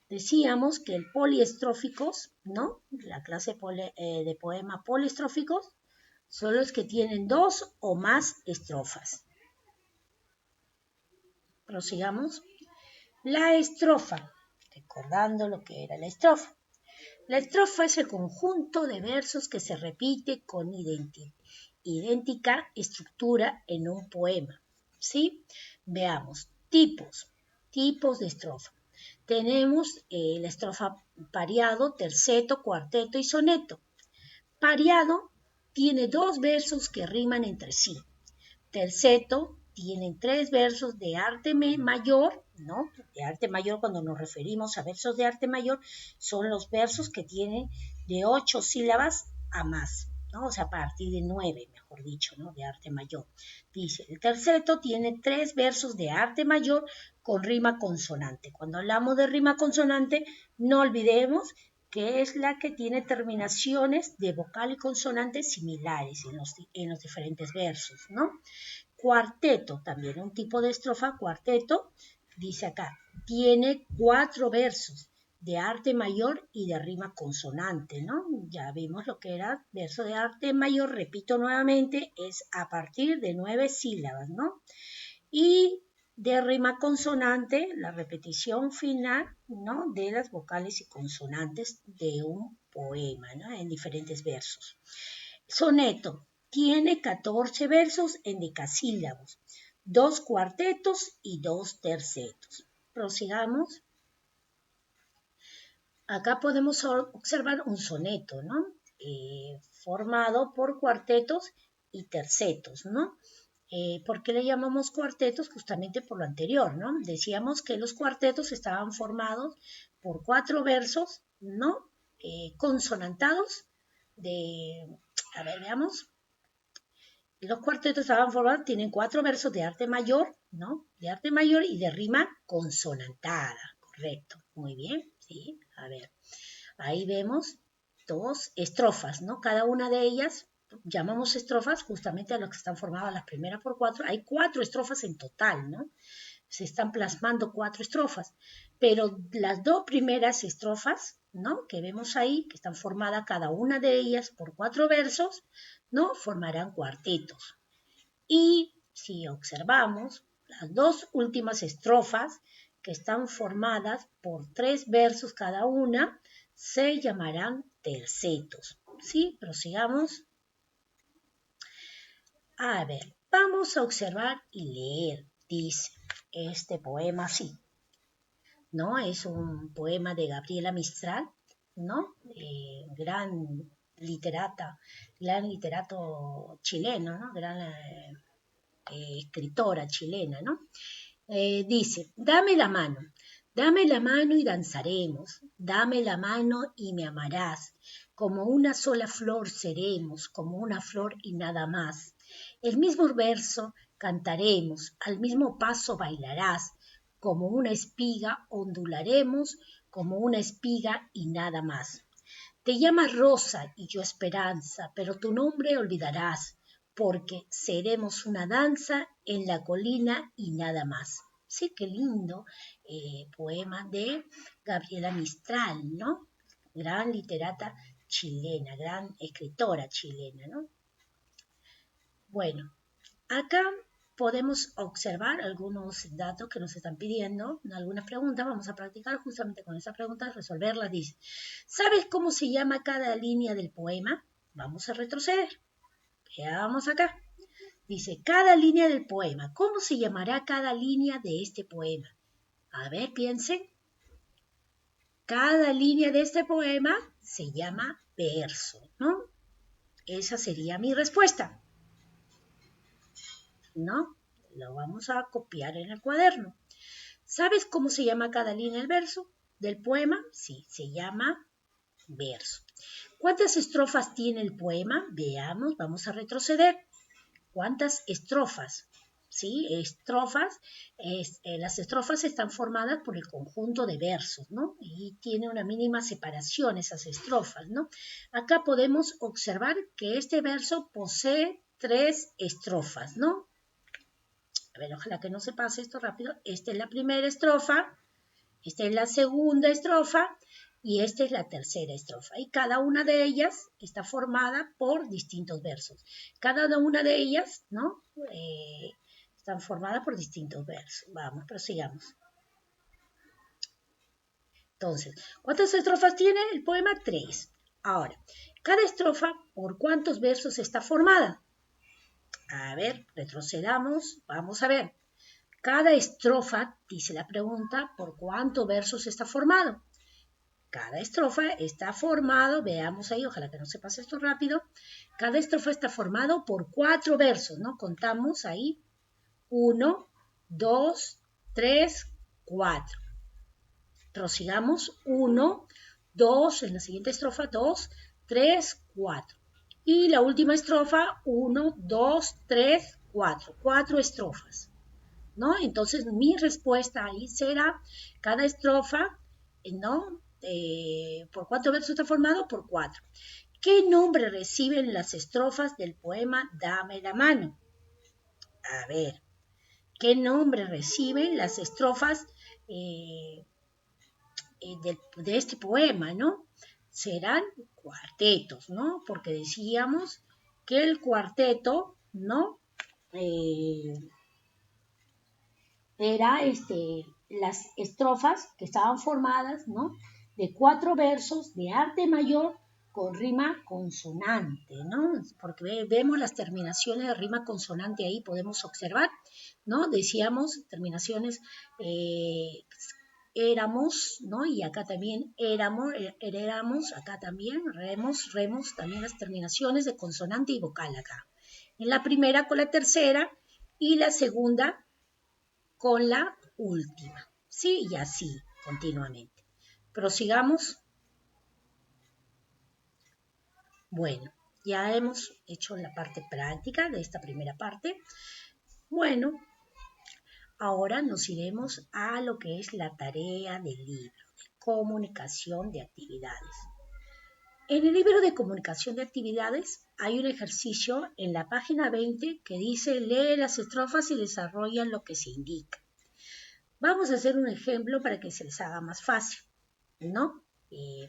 decíamos que el poliestróficos, ¿no? La clase de poema poliestróficos son los que tienen 2 o más estrofas. Prosigamos. La estrofa, recordando lo que era la estrofa. La estrofa es el conjunto de versos que se repite con idéntica estructura en un poema, ¿sí? Veamos, tipos de estrofa. Tenemos la estrofa pareado, terceto, cuarteto y soneto. Pareado tiene 2 versos que riman entre sí. Terceto tienen 3 versos de arte mayor, ¿no? De arte mayor, cuando nos referimos a versos de arte mayor, son los versos que tienen de 8 sílabas a más, ¿no? O sea, a partir de 9, mejor dicho, ¿no? De arte mayor. Dice, el terceto tiene 3 versos de arte mayor con rima consonante. Cuando hablamos de rima consonante, no olvidemos que es la que tiene terminaciones de vocal y consonante similares en los diferentes versos, ¿no? Cuarteto, también un tipo de estrofa, cuarteto, dice acá, tiene 4 versos de arte mayor y de rima consonante, ¿no? Ya vimos lo que era verso de arte mayor, repito nuevamente, es a partir de 9 sílabas, ¿no? Y de rima consonante, la repetición final, ¿no? De las vocales y consonantes de un poema, ¿no? En diferentes versos. Soneto tiene 14 versos en decasílabos, 2 cuartetos y 2 tercetos. Prosigamos. Acá podemos observar un soneto, ¿no? Formado por cuartetos y tercetos, ¿no? ¿Por qué le llamamos cuartetos? Justamente por lo anterior, ¿no? Decíamos que los cuartetos estaban formados por 4 versos, ¿no? Consonantados a ver, veamos. Los cuartetos estaban formados, tienen 4 versos de arte mayor, ¿no? De arte mayor y de rima consonantada, correcto. Muy bien, sí, a ver. Ahí vemos 2 estrofas, ¿no? Cada una de ellas llamamos estrofas justamente a las que están formadas las primeras por 4. Hay 4 estrofas en total, ¿no? Se están plasmando 4 estrofas, pero las 2 primeras estrofas, ¿no? Que vemos ahí, que están formadas cada una de ellas por 4 versos, ¿no? Formarán cuartetos. Y si observamos, las 2 últimas estrofas, que están formadas por 3 versos cada una, se llamarán tercetos. ¿Sí? Prosigamos. A ver, vamos a observar y leer, dice este poema así, ¿no? Es un poema de Gabriela Mistral, ¿no? Gran literato chileno, ¿no? Gran escritora chilena, ¿no? Dice, dame la mano y danzaremos, dame la mano y me amarás, como una sola flor seremos, como una flor y nada más. El mismo verso cantaremos, al mismo paso bailarás, como una espiga ondularemos, como una espiga y nada más. Te llamas Rosa y yo Esperanza, pero tu nombre olvidarás, porque seremos una danza en la colina y nada más. Sí, qué lindo poema de Gabriela Mistral, ¿no? Gran literata chilena, gran escritora chilena, ¿no? Bueno, acá podemos observar algunos datos que nos están pidiendo, algunas preguntas, vamos a practicar justamente con esas preguntas, resolverlas. Dice, ¿sabes cómo se llama cada línea del poema? Vamos a retroceder. Veamos acá. Dice, cada línea del poema. ¿Cómo se llamará cada línea de este poema? A ver, piensen. Cada línea de este poema se llama verso, ¿no? Esa sería mi respuesta, ¿no? Lo vamos a copiar en el cuaderno. ¿Sabes cómo se llama cada línea del poema? Sí, se llama verso. ¿Cuántas estrofas tiene el poema? Veamos, vamos a retroceder. ¿Cuántas estrofas? ¿Sí? Las estrofas están formadas por el conjunto de versos, ¿no? Y tiene una mínima separación esas estrofas, ¿no? Acá podemos observar que este verso posee 3 estrofas, ¿no? A ver, ojalá que no se pase esto rápido. Esta es la primera estrofa, esta es la segunda estrofa y esta es la tercera estrofa. Y cada una de ellas está formada por distintos versos. Cada una de ellas, ¿no? Están formadas por distintos versos. Vamos, prosigamos. Entonces, ¿cuántas estrofas tiene el poema? 3. Ahora, cada estrofa, ¿por cuántos versos está formada? A ver, retrocedamos. Vamos a ver. Cada estrofa, dice la pregunta, ¿por cuántos versos está formado? Cada estrofa está formado, veamos ahí, ojalá que no se pase esto rápido, cada estrofa está formado por 4 versos, ¿no? Contamos ahí, 1, 2, 3, 4. Prosigamos, 1, 2, en la siguiente estrofa, 2, 3, 4. Y la última estrofa, 1, 2, 3, 4. 4 estrofas, ¿no? Entonces mi respuesta ahí será, cada estrofa, ¿no? ¿Por cuántos versos está formado? Por 4. ¿Qué nombre reciben las estrofas del poema Dame la mano? A ver, ¿qué nombre reciben las estrofas de este poema, ¿no? Serán cuartetos, ¿no? Porque decíamos que el cuarteto, ¿no? Era las estrofas que estaban formadas, ¿no? De 4 versos de arte mayor con rima consonante, ¿no? Porque vemos las terminaciones de rima consonante ahí, podemos observar, ¿no? Decíamos terminaciones éramos, ¿no? Y acá también éramos, acá también, remos, también las terminaciones de consonante y vocal acá. En la primera con la tercera y la segunda con la última, ¿sí? Y así continuamente. Prosigamos. Bueno, ya hemos hecho la parte práctica de esta primera parte. Bueno, ahora nos iremos a lo que es la tarea del libro de comunicación de actividades. En el libro de comunicación de actividades hay un ejercicio en la página 20 que dice lee las estrofas y desarrolla lo que se indica. Vamos a hacer un ejemplo para que se les haga más fácil, ¿no?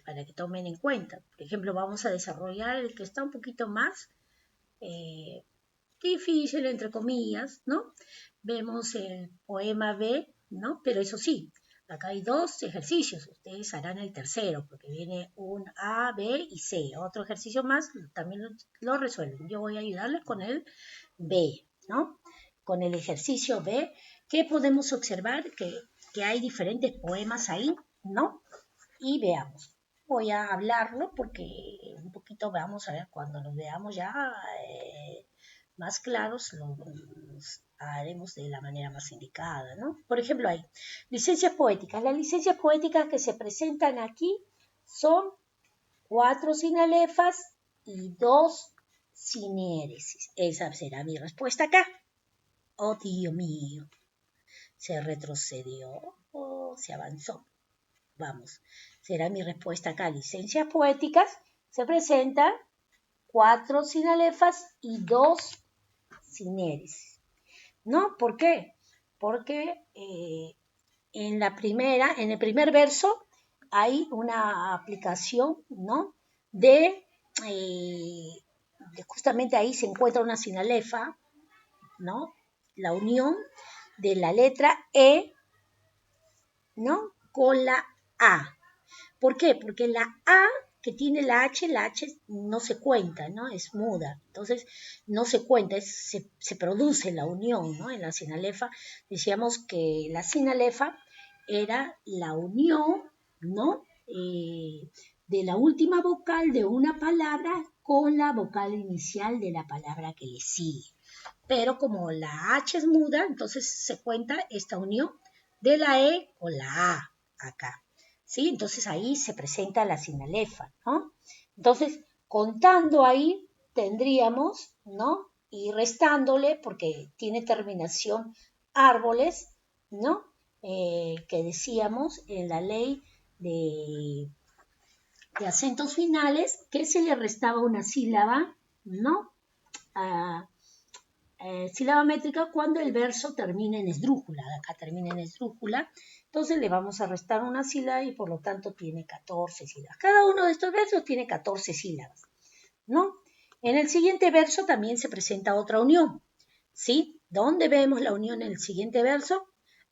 Para que tomen en cuenta. Por ejemplo, vamos a desarrollar el que está un poquito más difícil, entre comillas, ¿no? Vemos el poema B, ¿no? Pero eso sí, acá hay 2 ejercicios. Ustedes harán el tercero, porque viene un A, B y C. Otro ejercicio más, también lo resuelven. Yo voy a ayudarles con el B, ¿no? Con el ejercicio B, que podemos observar que hay diferentes poemas ahí, ¿no? Y veamos. Voy a hablarlo porque un poquito vamos a ver cuando nos veamos ya más claros, los haremos de la manera más indicada, ¿no? Por ejemplo, hay licencias poéticas. Las licencias poéticas que se presentan aquí son 4 sinalefas y 2 siniéresis. Esa será mi respuesta acá. Oh, Dios mío. ¿Se retrocedió o se avanzó? Vamos, será mi respuesta acá. Licencias poéticas se presentan 4 sinalefas y 2 siniéresis. ¿No? ¿Por qué? Porque en el primer verso hay una aplicación, ¿no? Justamente ahí se encuentra una sinalefa, ¿no? La unión de la letra E, ¿no? Con la A. ¿Por qué? Porque la A que tiene la H no se cuenta, ¿no? Es muda, entonces no se cuenta, se produce la unión, ¿no? En la sinalefa decíamos que la sinalefa era la unión, ¿no? De la última vocal de una palabra con la vocal inicial de la palabra que le sigue. Pero como la H es muda, entonces se cuenta esta unión de la E con la A acá. ¿Sí? Entonces ahí se presenta la sinalefa, ¿no? Entonces, contando ahí, tendríamos, ¿no? Y restándole, porque tiene terminación árboles, ¿no? Que decíamos en la ley de acentos finales, que se le restaba una sílaba, ¿no? Sílaba métrica cuando el verso termina en esdrújula. Acá termina en esdrújula. Entonces le vamos a restar una sílaba y por lo tanto tiene 14 sílabas. Cada uno de estos versos tiene 14 sílabas, ¿no? En el siguiente verso también se presenta otra unión, ¿sí? ¿Dónde vemos la unión en el siguiente verso?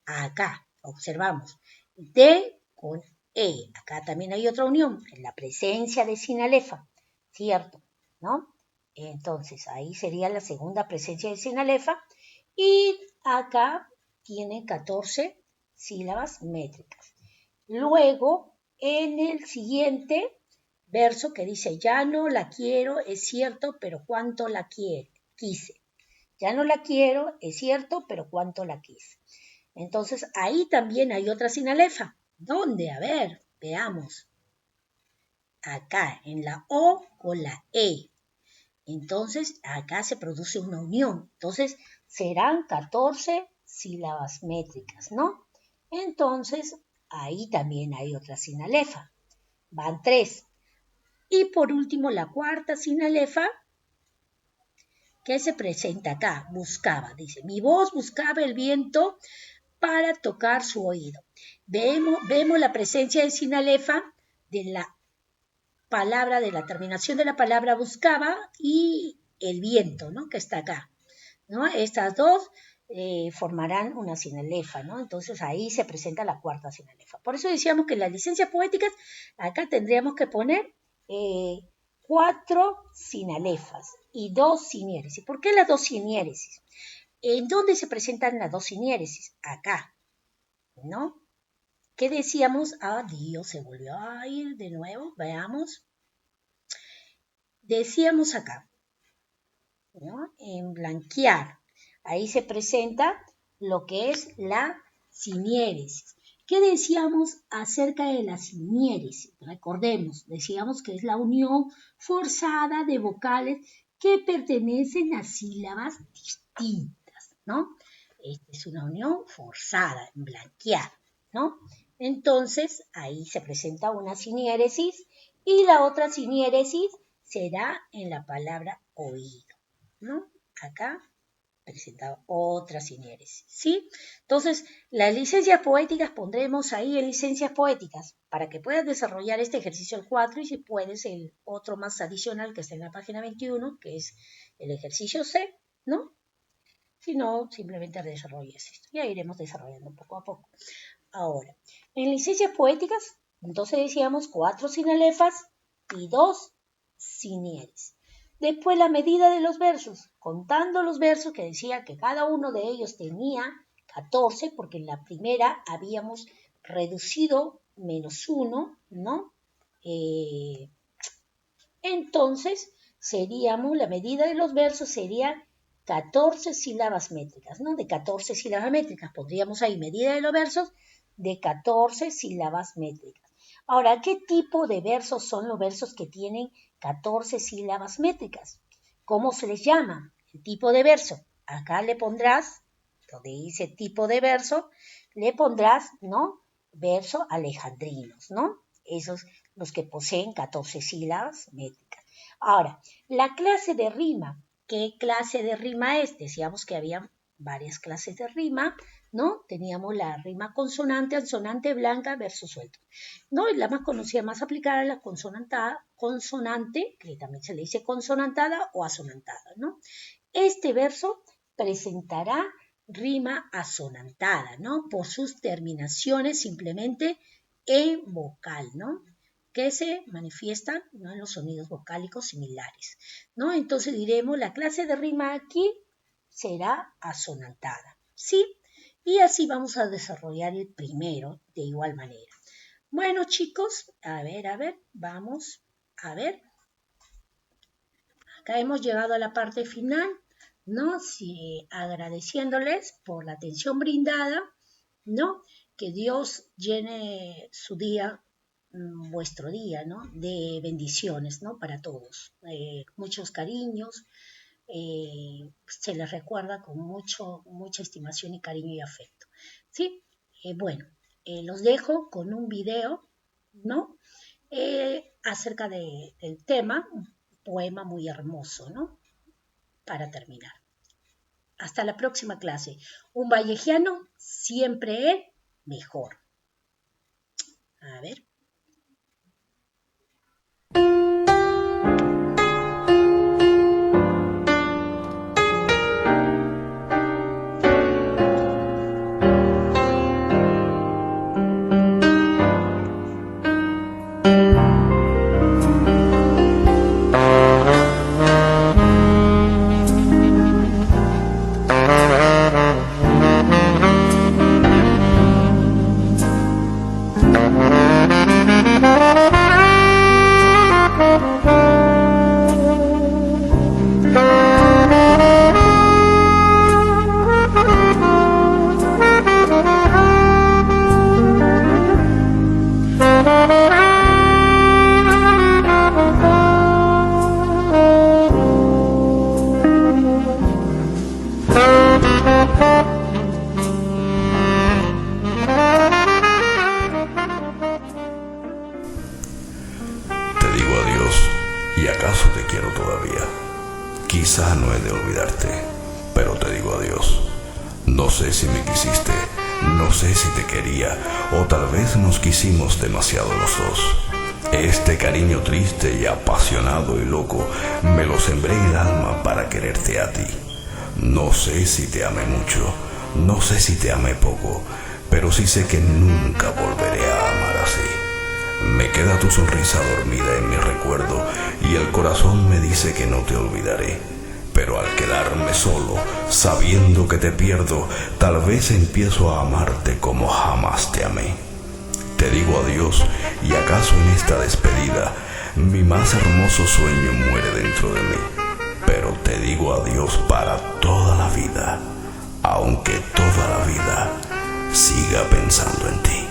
Acá, observamos. D con E. Acá también hay otra unión, en la presencia de sinalefa, ¿cierto? ¿No? Entonces, ahí sería la segunda presencia de sinalefa y acá tiene 14 sílabas métricas. Luego, en el siguiente verso que dice, ya no la quiero, es cierto, pero cuánto la quise. Ya no la quiero, es cierto, pero cuánto la quise. Entonces, ahí también hay otra sinalefa. ¿Dónde? A ver, veamos. Acá, en la O con la E. Entonces, acá se produce una unión. Entonces, serán 14 sílabas métricas, ¿no? Entonces, ahí también hay otra sinalefa. Van 3. Y por último, la cuarta sinalefa, que se presenta acá, buscaba. Dice, mi voz buscaba el viento para tocar su oído. Vemos la presencia de sinalefa de la palabra, de la terminación de la palabra buscaba y el viento, ¿no? Que está acá, ¿no? Estas dos formarán una sinalefa, ¿no? Entonces ahí se presenta la cuarta sinalefa. Por eso decíamos que en las licencias poéticas acá tendríamos que poner 4 sinalefas y 2 siniéresis. ¿Por qué las 2 siniéresis? ¿En dónde se presentan las 2 siniéresis? Acá, ¿no? ¿Qué decíamos? Dios, se volvió a ir de nuevo, veamos. Decíamos acá, ¿no? En blanquear. Ahí se presenta lo que es la siniéresis. ¿Qué decíamos acerca de la siniéresis? Recordemos, decíamos que es la unión forzada de vocales que pertenecen a sílabas distintas, ¿no? Esta es una unión forzada, en blanquear, ¿no? Entonces, ahí se presenta una siniéresis y la otra siniéresis será en la palabra oído, ¿no? Acá presentado otra siniéresis, ¿sí? Entonces, las licencias poéticas pondremos ahí en licencias poéticas para que puedas desarrollar este ejercicio el 4 y si puedes el otro más adicional que está en la página 21, que es el ejercicio C, ¿no? Si no, simplemente desarrolles esto. Ya iremos desarrollando poco a poco. Ahora, en licencias poéticas, entonces decíamos 4 sinalefas y 2 siniéresis. Después la medida de los versos, contando los versos que decía que cada uno de ellos tenía 14, porque en la primera habíamos reducido -1, ¿no? Entonces, la medida de los versos sería 14 sílabas métricas, ¿no? De 14 sílabas métricas, pondríamos ahí medida de los versos de 14 sílabas métricas. Ahora, ¿qué tipo de versos son los versos que tienen 14 sílabas métricas? ¿Cómo se les llama? El tipo de verso. Acá le pondrás, donde dice tipo de verso, le pondrás, ¿no? Verso alejandrinos, ¿no? Esos los que poseen 14 sílabas métricas. Ahora, la clase de rima. ¿Qué clase de rima es? Decíamos que había varias clases de rima, ¿no? Teníamos la rima consonante, ansonante, blanca, verso suelto, ¿no? Y la más conocida, más aplicada es la consonante, que también se le dice consonantada o asonantada, ¿no? Este verso presentará rima asonantada, ¿no? Por sus terminaciones simplemente en vocal, ¿no? Que se manifiestan, ¿no? En los sonidos vocálicos similares, ¿no? Entonces diremos, la clase de rima aquí será asonantada, ¿sí? Y así vamos a desarrollar el primero de igual manera. Bueno, chicos, a ver, vamos a ver. Acá hemos llegado a la parte final, ¿no? Sí, agradeciéndoles por la atención brindada, ¿no? Que Dios llene su día, vuestro día, ¿no? De bendiciones, ¿no? Para todos. Muchos cariños. Se les recuerda con mucha estimación y cariño y afecto, ¿sí? Bueno, los dejo con un video, ¿no? Acerca del tema, un poema muy hermoso, ¿no? Para terminar. Hasta la próxima clase. Un vallejiano siempre es mejor. A ver. Quizá no he de olvidarte, pero te digo adiós. No sé si me quisiste No sé si te quería o tal vez nos quisimos demasiado los dos. Este cariño triste y apasionado y loco me lo sembré en el alma para quererte a ti. No sé si te amé mucho, no sé si te amé poco, pero sí sé que nunca volveré a amar así. Me queda tu sonrisa dormida en mi recuerdo y el corazón me dice que no te olvidaré. Pero al quedarme solo, sabiendo que te pierdo, tal vez empiezo a amarte como jamás te amé. Te digo adiós y acaso en esta despedida mi más hermoso sueño muere dentro de mí. Pero te digo adiós para toda la vida, aunque toda la vida siga pensando en ti.